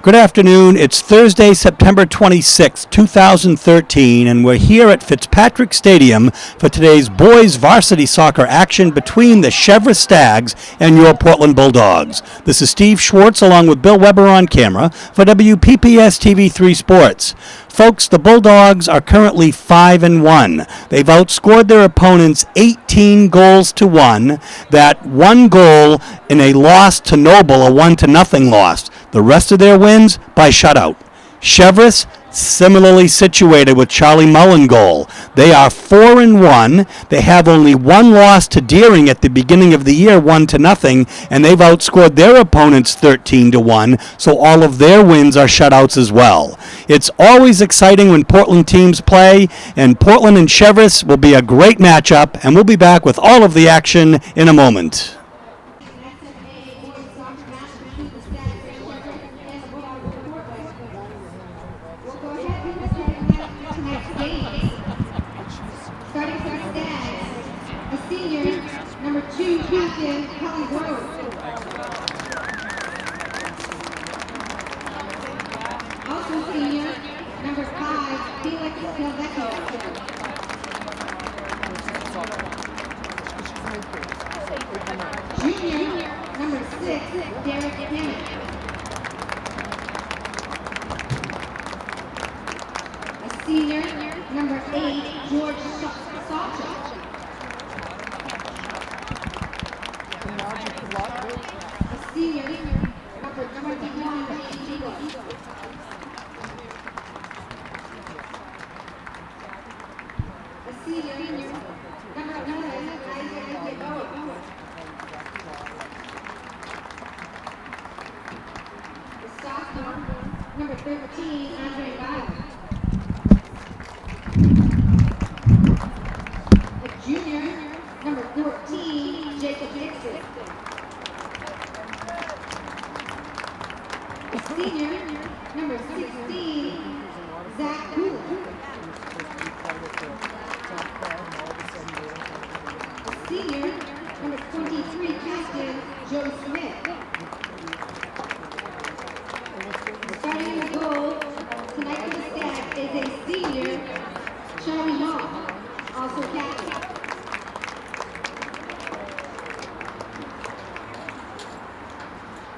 Good afternoon. It's Thursday, September 26, 2013, and we're here at Fitzpatrick Stadium for today's boys varsity soccer action between the cheverus Stags and your Portland Bulldogs. This is Steve Schwartz along with Bill Weber on camera for WPPS TV3 Sports. Folks, the Bulldogs are currently 5-1. They've outscored their opponents 18 goals to 1. That one goal in a loss to Noble, a 1-0 loss. The rest of their wins by shutout. Cheverus, similarly situated with Charlie Mullen goal. They are 4-1. They have only one loss to Deering at the beginning of the year, 1-0, and they've outscored their opponents 13-1, so all of their wins are shutouts as well. It's always exciting when Portland teams play, and Portland and Cheverus will be a great matchup, and we'll be back with all of the action in a moment.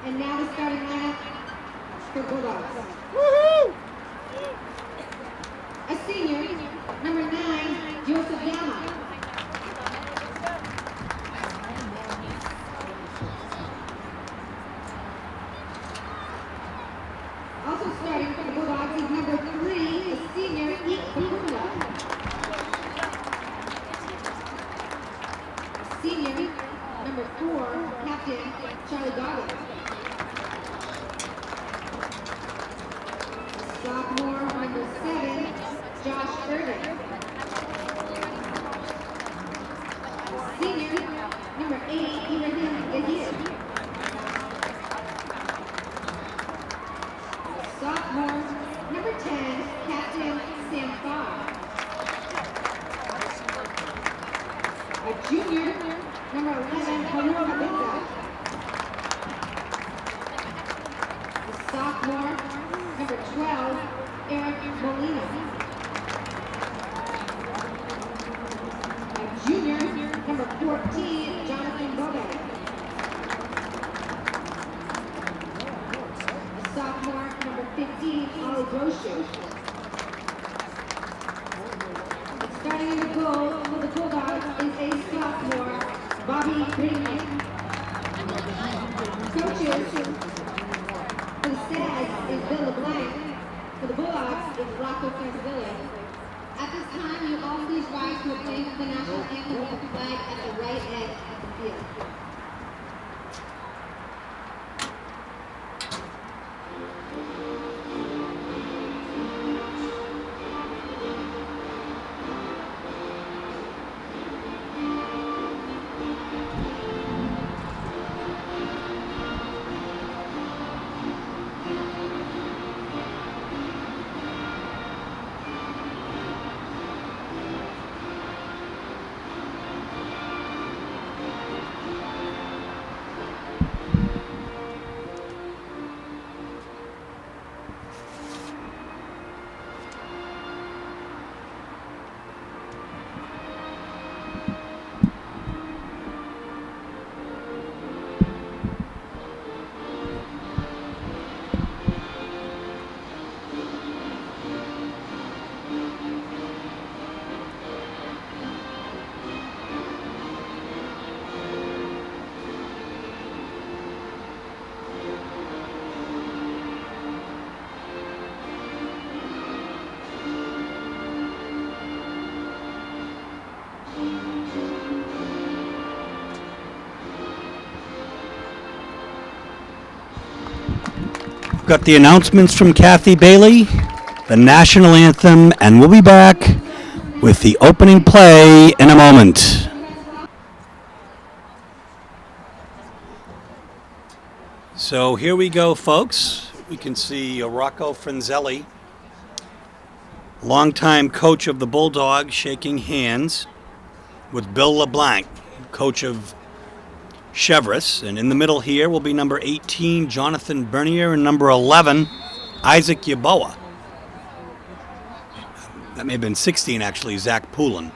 And now the starting lineup for Bulldogs. A senior, number 9, Joseph Yama. Also starting for the Bulldogs is number 3, a senior, Ike Bakunda. Senior, number 4, Captain Charlie Goddard. Sophomore, number 7, Josh Irvin. Senior, number 8, Ibrahim Gadir. Sophomore, number 10, Captain Sam Farr. A junior, number 11, Harun Abinza. Sophomore, number 12, Eric Molina. A junior, number 14, Jonathan Bobet. A sophomore, number 15, Ollie Groshu. Starting in the goal for the Bulldogs is a sophomore, Bobby Greenman. Coaches for the Stags is Bill LeBlanc. For the Bulldogs is Rocco Cansavilla. At this time, you all please rise to acclaim the national anthem with the flag at the right edge of the field. Got the announcements from Kathy Bailey, the national anthem, and we'll be back with the opening play in a moment. So here we go, folks. We can see Rocco Franzelli, longtime coach of the Bulldogs, shaking hands with Bill LeBlanc, coach of cheverus. And in the middle here will be number 18, Jonathan Bernier, and number 11, Isaac Yeboah. That may have been 16, actually, Zach Poulin.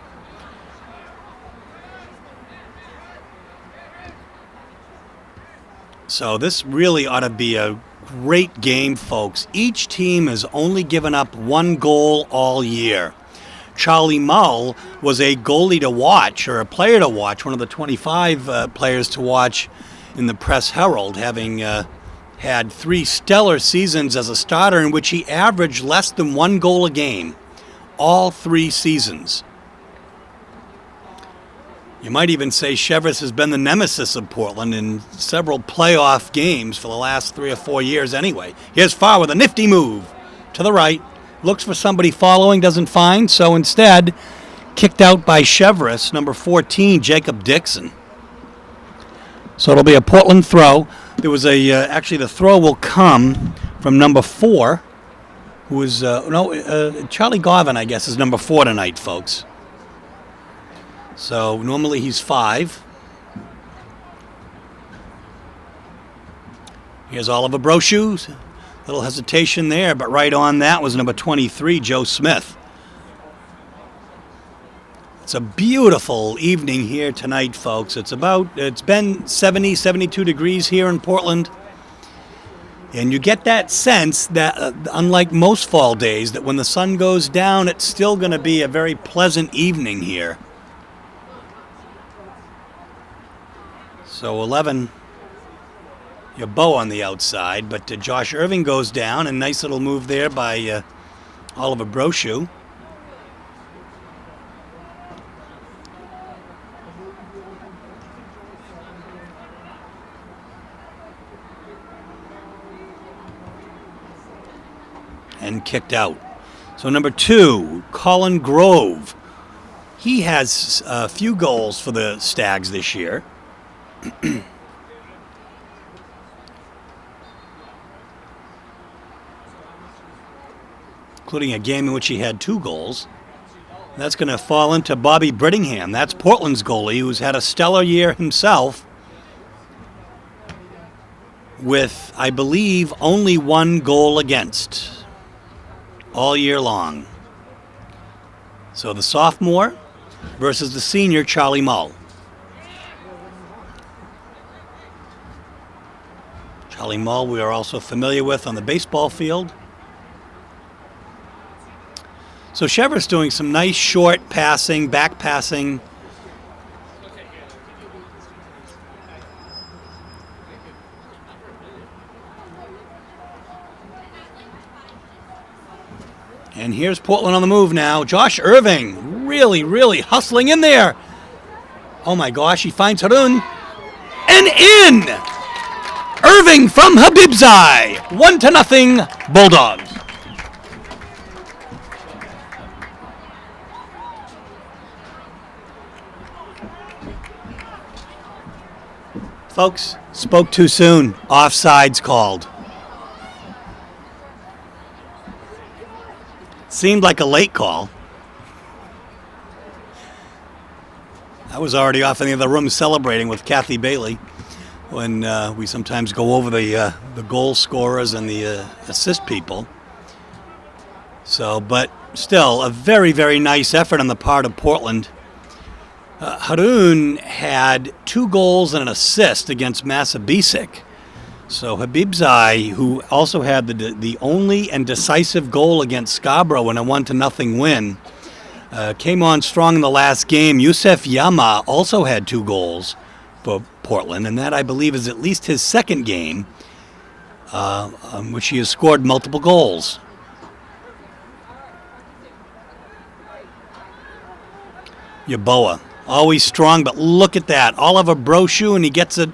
So this really ought to be a great game, folks. Each team has only given up one goal all year. Charlie Mull was a goalie to watch, or a player to watch, one of the 25 players to watch in the Press Herald, having had 3 stellar seasons as a starter in which he averaged less than 1 goal a game, all 3 seasons. You might even say cheverus has been the nemesis of Portland in several playoff games for the last 3 or 4 years anyway. Here's Farr with a nifty move to the right. Looks for somebody following, doesn't find, so instead kicked out by cheverus, number 14, Jacob Dixon. So it'll be a Portland throw. There was actually the throw will come from number 4, who is, Charlie Garvin, I guess, is number 4 tonight, folks. So normally he's 5. Here's Oliver Brochu. Little hesitation there, but right on that was number 23, Joe Smith. It's a beautiful evening here tonight, folks. It's been 70, 72 degrees here in Portland. And you get that sense that, unlike most fall days, that when the sun goes down, it's still going to be a very pleasant evening here. So 11, Yeboah on the outside, but Josh Irving goes down, and nice little move there by Oliver Brochu. And kicked out. So number 2, Colin Grove. He has a few goals for the Stags this year. Including a game in which he had 2 goals. That's going to fall into Bobby Brittingham. That's Portland's goalie, who's had a stellar year himself with, I believe, only 1 goal against all year long. So the sophomore versus the senior, Charlie Mull. Charlie Mull we are also familiar with on the baseball field. So cheverus doing some nice short passing, back passing. And here's Portland on the move now. Josh Irving really, really hustling in there. Oh my gosh, he finds Harun. And in! Irving from Habibzai. 1-0 Bulldogs. Folks, spoke too soon. Offsides called. Seemed like a late call. I was already off in the other room celebrating with Kathy Bailey when we sometimes go over the goal scorers and the assist people. So, but still, a very, very nice effort on the part of Portland. Harun had 2 goals and an assist against Massabesic. So Habibzai, who also had the only and decisive goal against Scarborough in a 1-0 win, came on strong in the last game. Youssef Yama also had 2 goals for Portland, and that, I believe, is at least his second game on which he has scored multiple goals. Yeboah, always strong, but look at that. Oliver Brochu, and he gets a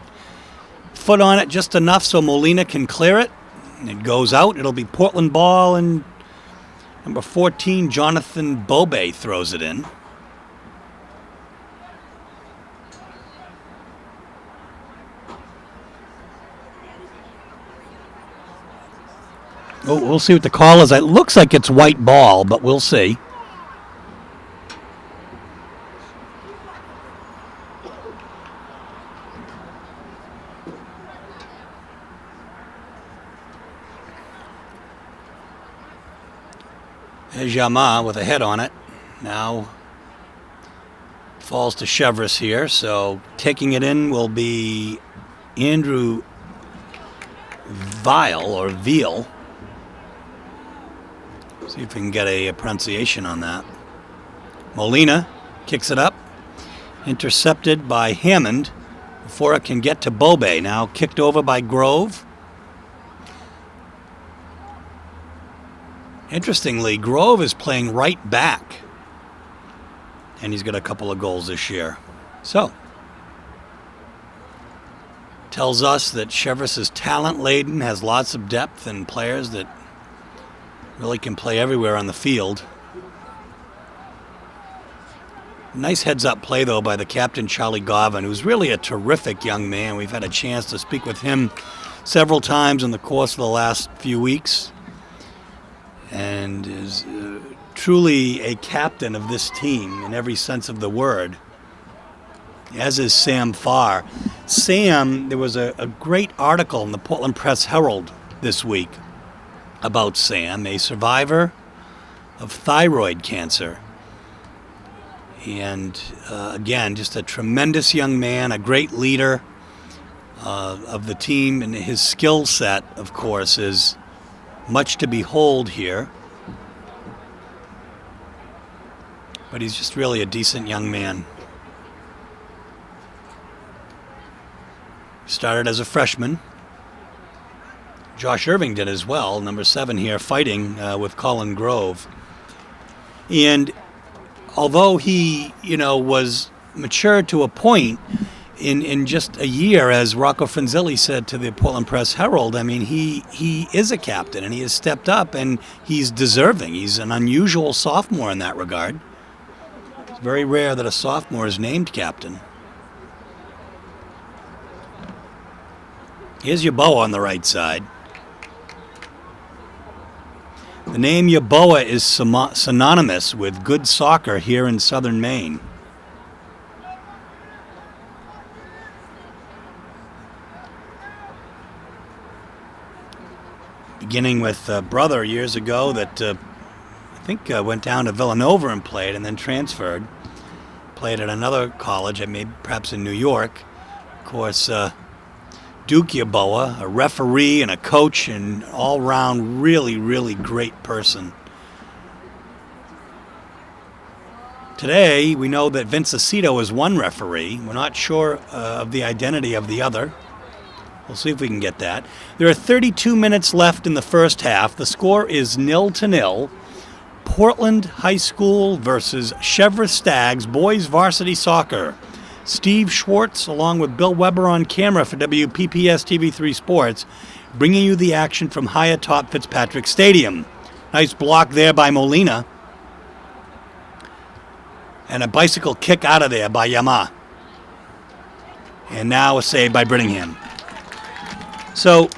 foot on it just enough so Molina can clear it. And it goes out. It'll be Portland ball, and number 14, Jonathan Bobe, throws it in. Oh, we'll see what the call is. It looks like it's white ball, but we'll see. There's Yama with a head on it. Now falls to Cheverus here, so taking it in will be Andrew Veal or Veal. See if we can get a pronunciation on that. Molina kicks it up, intercepted by Hammond before it can get to Bobe. Now kicked over by Grove. Interestingly, Grove is playing right back, and he's got a couple of goals this year. So, tells us that Cheverus is talent-laden, has lots of depth, and players that really can play everywhere on the field. Nice heads-up play, though, by the captain, Charlie Garvin, who's really a terrific young man. We've had a chance to speak with him several times in the course of the last few weeks, and is truly a captain of this team in every sense of the word, as is Sam Farr. Sam, there was a great article in the Portland Press Herald this week about Sam, a survivor of thyroid cancer. And again, just a tremendous young man, a great leader of the team, and his skill set, of course, is much to behold here. But he's just really a decent young man. Started as a freshman. Josh Irving did as well, number 7 here, fighting with Colin Grove. And although he, was mature to a point, in just a year, as Rocco Franzilli said to the Portland Press Herald, I mean, he is a captain, and he has stepped up, and he's deserving. He's an unusual sophomore in that regard. It's very rare that a sophomore is named captain. Here's Yeboah on the right side. The name Yeboah is synonymous with good soccer here in southern Maine. Beginning with a brother years ago that I think went down to Villanova and played, and then transferred. Played at another college, perhaps in New York. Of course, Duke Yeboah, a referee and a coach, and all-round really, really great person. Today, we know that Vince Aceto is one referee. We're not sure of the identity of the other. We'll see if we can get that. There are 32 minutes left in the first half. The score is 0-0. Portland High School versus Cheverus Stags, boys varsity soccer. Steve Schwartz, along with Bill Weber on camera for WPPS TV3 Sports, bringing you the action from high atop Fitzpatrick Stadium. Nice block there by Molina. And a bicycle kick out of there by Yama. And now a save by Brittingham. So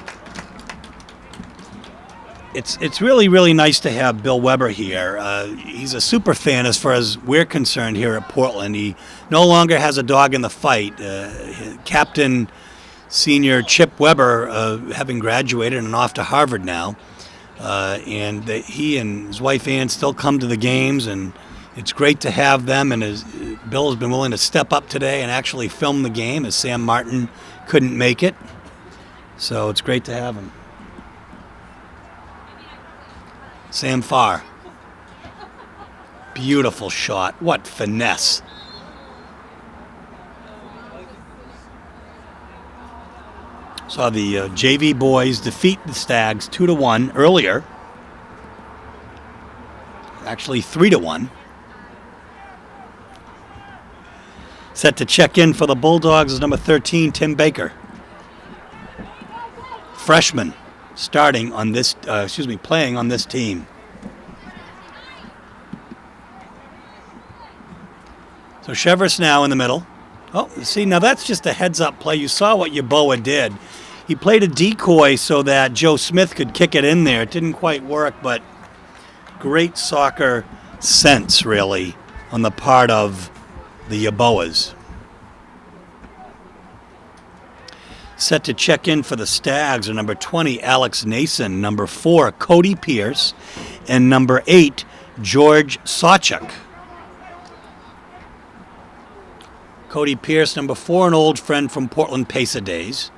it's really, really nice to have Bill Weber here. He's a super fan as far as we're concerned here at Portland. He no longer has a dog in the fight. Captain Senior Chip Weber, having graduated and off to Harvard now, and he and his wife Ann still come to the games, and it's great to have them. And Bill has been willing to step up today and actually film the game, as Sam Martin couldn't make it. So it's great to have him. Sam Farr. Beautiful shot. What finesse. Saw the JV boys defeat the Stags 2-1 earlier. Actually 3-1. Set to check in for the Bulldogs is number 13, Tim Baker. Freshman, starting on this, playing on this team. So cheverus now in the middle. Oh, see, now that's just a heads-up play. You saw what Yeboah did. He played a decoy so that Joe Smith could kick it in there. It didn't quite work, but great soccer sense, really, on the part of the Yeboahs. Set to check in for the Stags are number 20, Alex Nason, number 4, Cody Pierce, and number 8, George Sawchuk. Cody Pierce, number 4, an old friend from Portland Pacer days.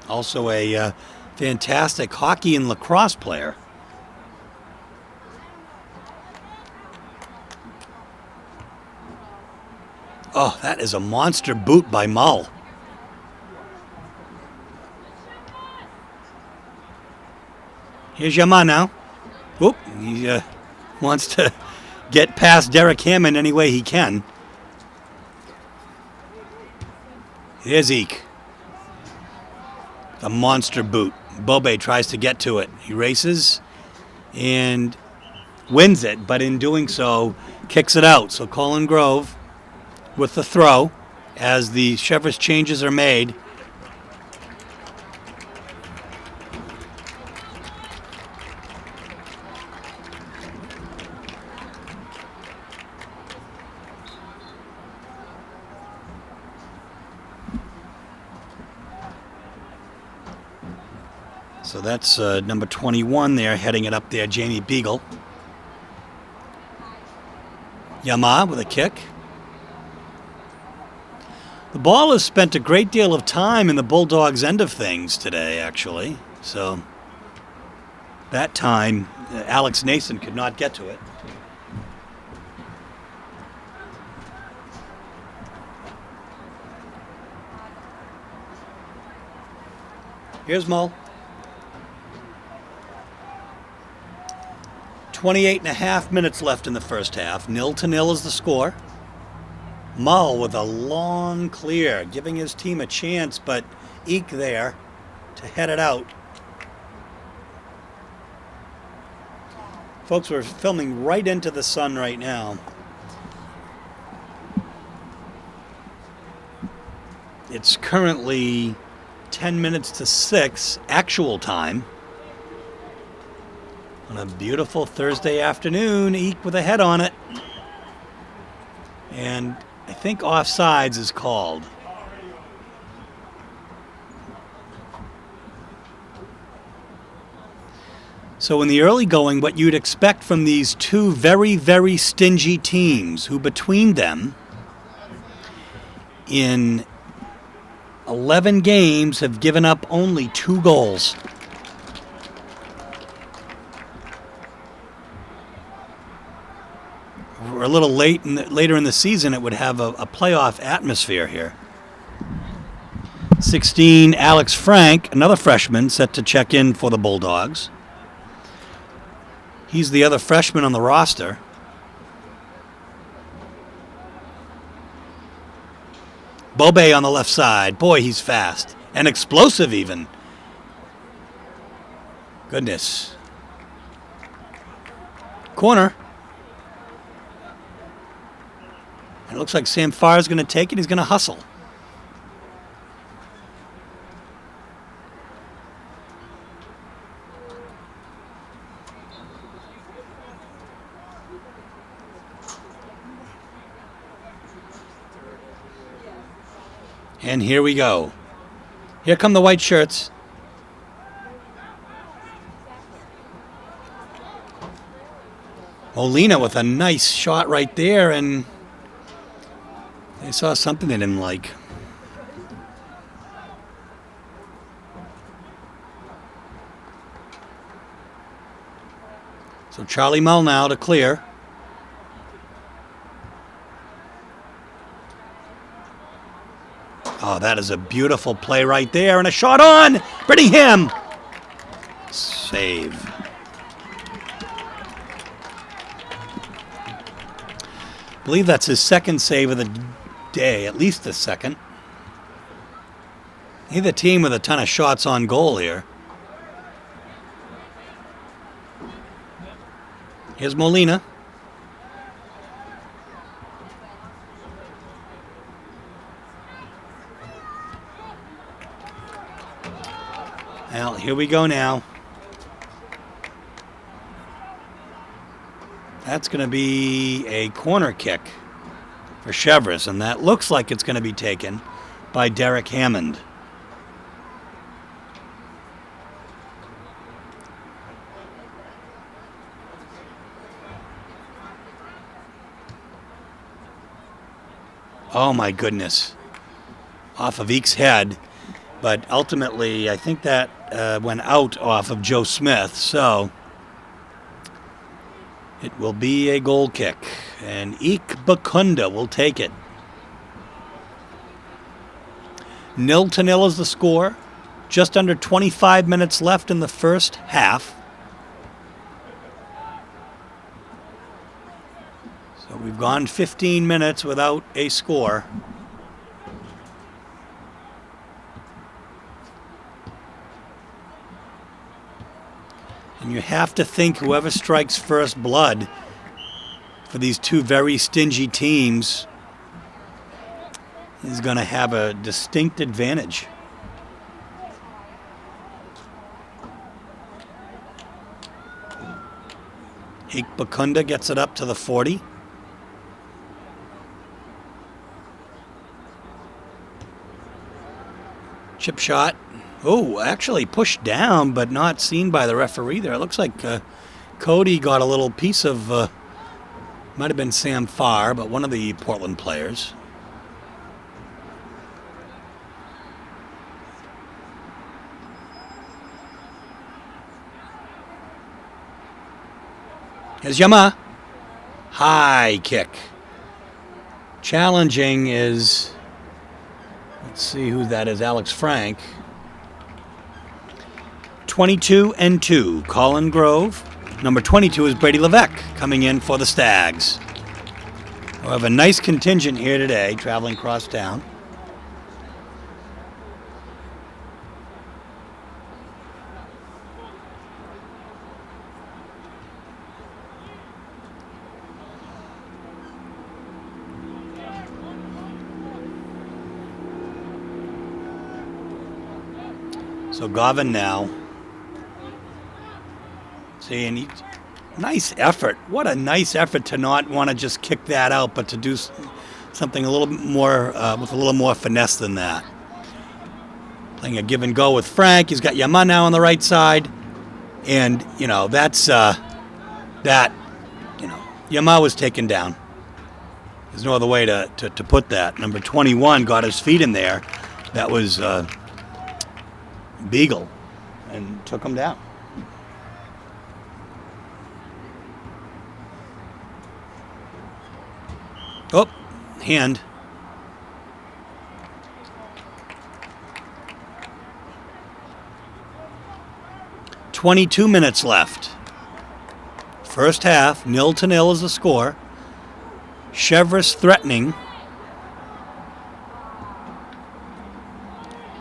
Also a fantastic hockey and lacrosse player. Oh, that is a monster boot by Mull. Here's Yama now. Whoop, he wants to get past Derek Hammond any way he can. Here's Eek. A monster boot. Bobe tries to get to it. He races and wins it, but in doing so, kicks it out. So Colin Grove with the throw as the cheverus changes are made. So that's number 21 there, heading it up there, Jamie Beagle. Yama with a kick. The ball has spent a great deal of time in the Bulldogs' end of things today, actually. So that time, Alex Nason could not get to it. Here's Mull. 28.5 minutes left in the first half. 0-0 is the score. Mull with a long clear, giving his team a chance, but Eek there to head it out. Folks, we're filming right into the sun right now. It's currently 10 minutes to 6 actual time. On a beautiful Thursday afternoon, Eek with a head on it. And I think offsides is called. So in the early going, what you'd expect from these two very, very stingy teams, who between them, in 11 games, have given up only 2 goals. We're a little later in the season, it would have a playoff atmosphere here. 16, Alex Frank, another freshman, set to check in for the Bulldogs. He's the other freshman on the roster. Bobe on the left side. Boy, he's fast. And explosive even. Goodness. Corner. And it looks like Sam Farr's going to take it. He's going to hustle. And here we go. Here come the white shirts. Molina with a nice shot right there, and they saw something they didn't like. So Charlie Mull now to clear. Oh, that is a beautiful play right there, and a shot on Brittingham. Save. I believe that's his second save of the day, at least the second. Neither team with a ton of shots on goal here. Here's Molina. Well, here we go now. That's going to be a corner kick for Cheverus, and that looks like it's going to be taken by Derek Hammond. Oh my goodness. Off of Eek's head, but ultimately I think that went out off of Joe Smith, so it will be a goal kick, and Eek Bakunda will take it. 0-0 is the score. Just under 25 minutes left in the first half. So we've gone 15 minutes without a score. And you have to think whoever strikes first blood for these two very stingy teams is going to have a distinct advantage. Bakunda gets it up to the 40. Chip shot. Oh, actually pushed down, but not seen by the referee there. It looks like Cody got a little piece of, might have been Sam Farr, but one of the Portland players. Here's Yama. High kick. Challenging is, let's see who that is, Alex Frank. 22-2, Colin Grove. Number 22 is Brady Levesque coming in for the Stags. We have a nice contingent here today, traveling across town. So Govin now. See, and nice effort. What a nice effort to not want to just kick that out, but to do something a little bit more, with a little more finesse than that. Playing a give and go with Frank. He's got Yama now on the right side. And, you know, that's, Yama was taken down. There's no other way to put that. Number 21 got his feet in there. That was Beagle and took him down. Oh, hand. "22 minutes left. First half, 0-0 is the score. Cheverus threatening.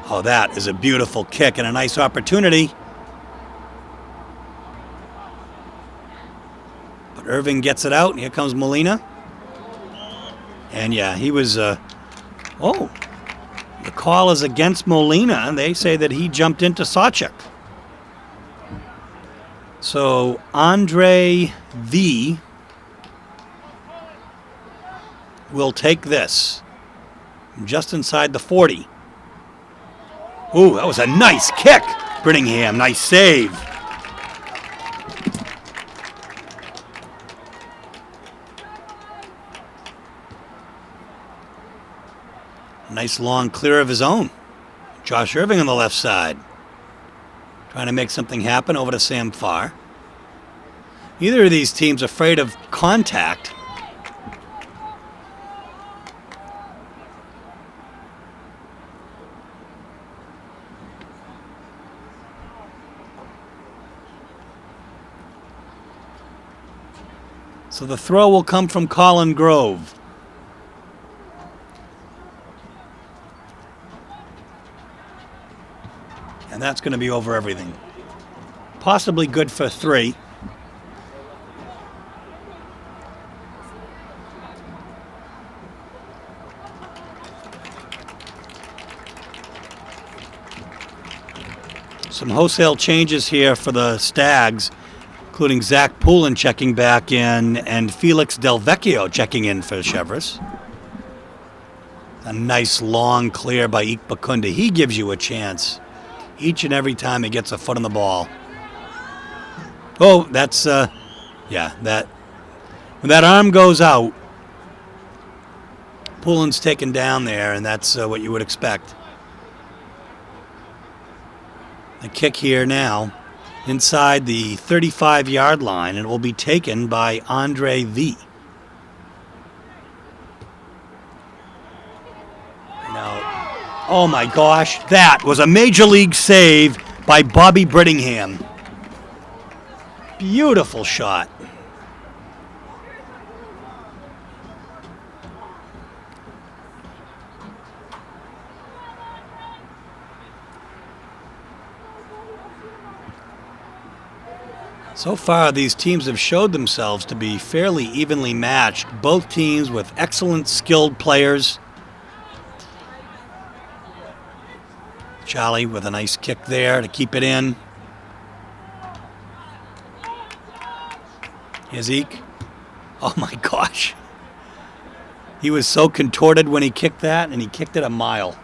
Oh, that is a beautiful kick and a nice opportunity. But Irving gets it out, and here comes Molina. And yeah, he was, the call is against Molina, and they say that he jumped into Sawchuk. So Andre V will take this just inside the 40. Ooh, that was a nice kick. Brittingham, nice save. Nice long clear of his own. Josh Irving on the left side. Trying to make something happen over to Sam Farr. Neither of these teams afraid of contact. So the throw will come from Colin Grove. And that's going to be over everything. Possibly good for 3. Some wholesale changes here for the Stags, including Zach Poulin checking back in and Felix Del Vecchio checking in for cheverus. A nice long clear by Ikbakunda. He gives you a chance each and every time he gets a foot on the ball. Oh, that's, yeah, that, when that arm goes out, Poulin's taken down there, and that's what you would expect. A kick here now inside the 35-yard line, and it will be taken by Andre V. Now, oh my gosh, that was a major league save by Bobby Brittingham. Beautiful shot. So far, these teams have showed themselves to be fairly evenly matched. Both teams with excellent, skilled players. Charlie with a nice kick there to keep it in. Here's Eek. Oh my gosh. He was so contorted when he kicked that, and he kicked it a mile.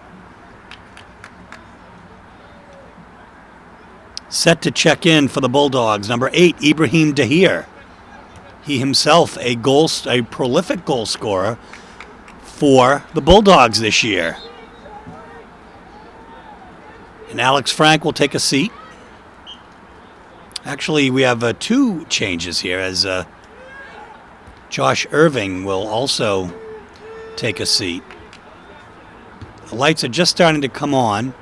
Set to check in for the Bulldogs, number 8, Ibrahim Dahir. He himself a prolific goal scorer for the Bulldogs this year. And Alex Frank will take a seat. Actually, we have 2 changes here, as Josh Irving will also take a seat. The lights are just starting to come on.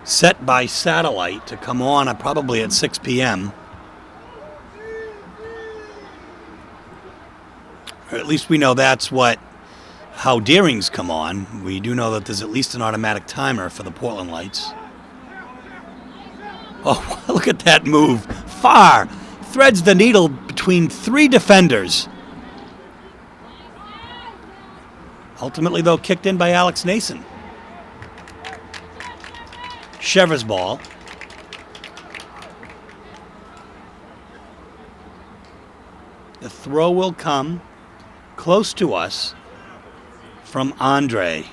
Set by satellite to come on probably at 6 p.m. Or at least we know that's how Deering's come on. We do know that there's at least an automatic timer for the Portland lights. Oh, look at that move. Far. Threads the needle between 3 defenders. Ultimately, though, kicked in by Alex Nason. cheverus ball. The throw will come close to us from Andre.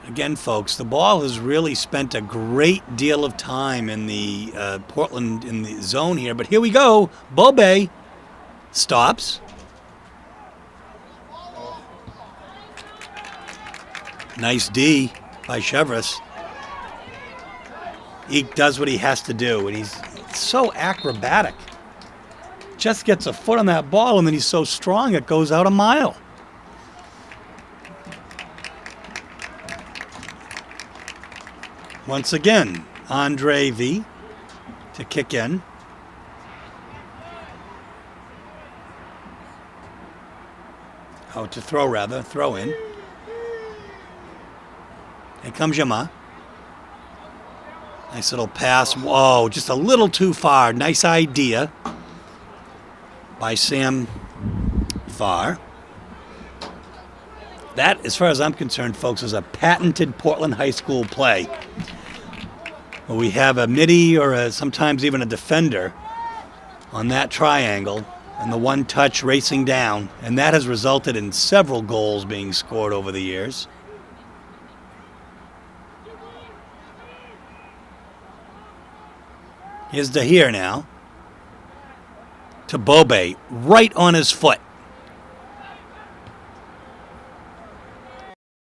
Again, folks, the ball has really spent a great deal of time in the Portland in the zone here. But here we go. Bobe stops. Nice D by cheverus. He does what he has to do, and he's so acrobatic. Just gets a foot on that ball, and then he's so strong it goes out a mile. Once again, Andre V to kick in. Oh, to throw rather, throw in. Here comes Yama. Nice little pass. Whoa, just a little too far. Nice idea by Sam Farr. That, as far as I'm concerned, folks, is a patented Portland High School play. Where we have a midi or sometimes even a defender on that triangle and the one touch racing down. And that has resulted in several goals being scored over the years. Here's Dahir now to Bobe, right on his foot.